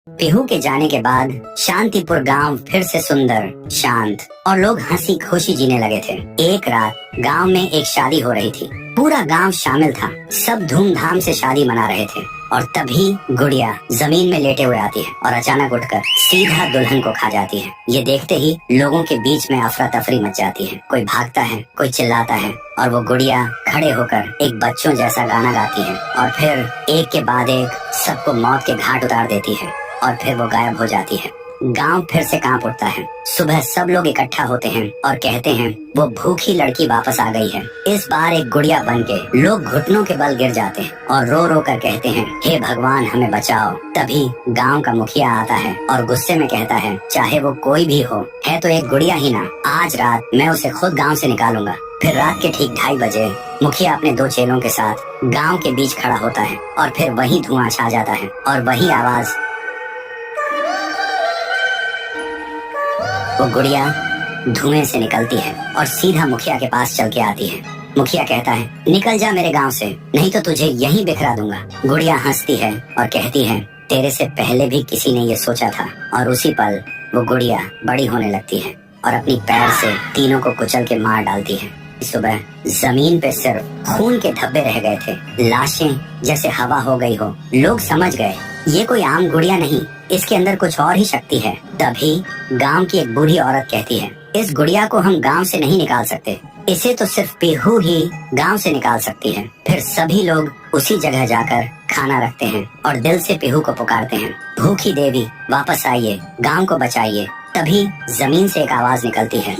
पीहू के जाने के बाद शांतिपुर गांव फिर से सुंदर, शांत और लोग हंसी खुशी जीने लगे थे। एक रात गांव में एक शादी हो रही थी। पूरा गांव शामिल था। सब धूमधाम से शादी मना रहे थे और तभी गुड़िया जमीन में लेटे हुए आती है और अचानक उठकर सीधा दुल्हन को खा जाती है। ये देखते ही लोगों के बीच में अफरा तफरी मच जाती है। कोई भागता है, कोई चिल्लाता है और वो गुड़िया खड़े होकर एक बच्चों जैसा गाना गाती है और फिर एक के बाद एक सबको मौत के घाट उतार देती है और फिर वो गायब हो जाती है। गांव फिर से कांप उठता है। सुबह सब लोग इकट्ठा होते हैं और कहते हैं वो भूखी लड़की वापस आ गई है। इस बार एक गुड़िया बन के लोग घुटनों के बल गिर जाते हैं और रो रो कर कहते हैं, हे भगवान हमें बचाओ। तभी गांव का मुखिया आता है और गुस्से में कहता है, चाहे वो कोई भी हो, है तो एक गुड़िया ही ना, आज रात मैं उसे खुद गाँव से निकालूंगा। फिर रात के ठीक 2:30 बजे मुखिया अपने 2 चेलों के साथ गांव के बीच खड़ा होता है और फिर वही धुआं छा जाता है और वही आवाज। वो गुड़िया धुएं से निकलती है और सीधा मुखिया के पास चल के आती है। मुखिया कहता है, निकल जा मेरे गांव से, नहीं तो तुझे यहीं बिखरा दूंगा। गुड़िया हंसती है और कहती है, तेरे से पहले भी किसी ने ये सोचा था। और उसी पल वो गुड़िया बड़ी होने लगती है और अपनी पैर से तीनों को कुचल के मार डालती है। सुबह जमीन पे सिर्फ खून के धब्बे रह गए थे, लाशें जैसे हवा हो गई हो। लोग समझ गए ये कोई आम गुड़िया नहीं, इसके अंदर कुछ और ही शक्ति है। तभी गांव की एक बूढ़ी औरत कहती है, इस गुड़िया को हम गांव से नहीं निकाल सकते, इसे तो सिर्फ पीहू ही गांव से निकाल सकती है। फिर सभी लोग उसी जगह जाकर खाना रखते हैं और दिल से पीहू को पुकारते हैं, भूखी देवी वापस आइए, गांव को बचाइए। तभी जमीन से एक आवाज निकलती है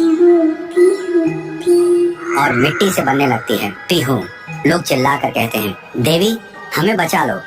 और मिट्टी से बनने लगती है पीहू। लोग चिल्लाकर कहते हैं, देवी हमें बचा लो।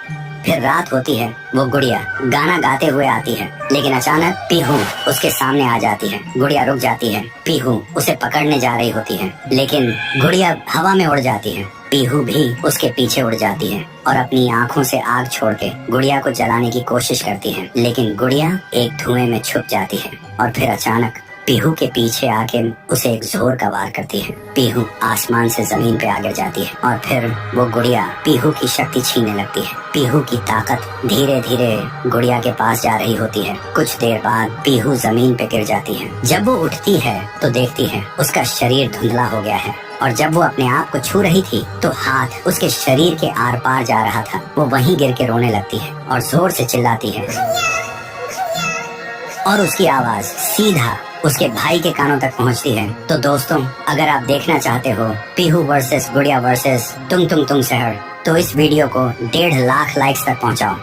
फिर रात होती है। वो गुड़िया गाना गाते हुए आती है, लेकिन अचानक पीहू उसके सामने आ जाती है। गुड़िया रुक जाती है। पीहू उसे पकड़ने जा रही होती है, लेकिन गुड़िया हवा में उड़ जाती है। पीहू भी उसके पीछे उड़ जाती है और अपनी आंखों से आग छोड़ के गुड़िया को जलाने की कोशिश करती है, लेकिन गुड़िया एक धुएं में छुप जाती है और फिर अचानक पीहू के पीछे आके उसे एक जोर का वार करती है। पीहू आसमान से जमीन पे आ गिर जाती है और फिर वो गुड़िया पीहू की शक्ति छीनने लगती है। पीहू की ताकत धीरे धीरे गुड़िया के पास जा रही होती है। कुछ देर बाद पीहू जमीन पे गिर जाती है। जब वो उठती है तो देखती है उसका शरीर धुंधला हो गया है और जब वो अपने आप को छू रही थी तो हाथ उसके शरीर के आर पार जा रहा था। वो वहीं गिर के रोने लगती है और जोर से चिल्लाती है और उसकी आवाज सीधा उसके भाई के कानों तक पहुंचती है। तो दोस्तों, अगर आप देखना चाहते हो पीहू वर्सेस गुड़िया वर्सेस तुम शहर, तो इस वीडियो को 1.5 लाख लाइक्स तक पहुंचाओ।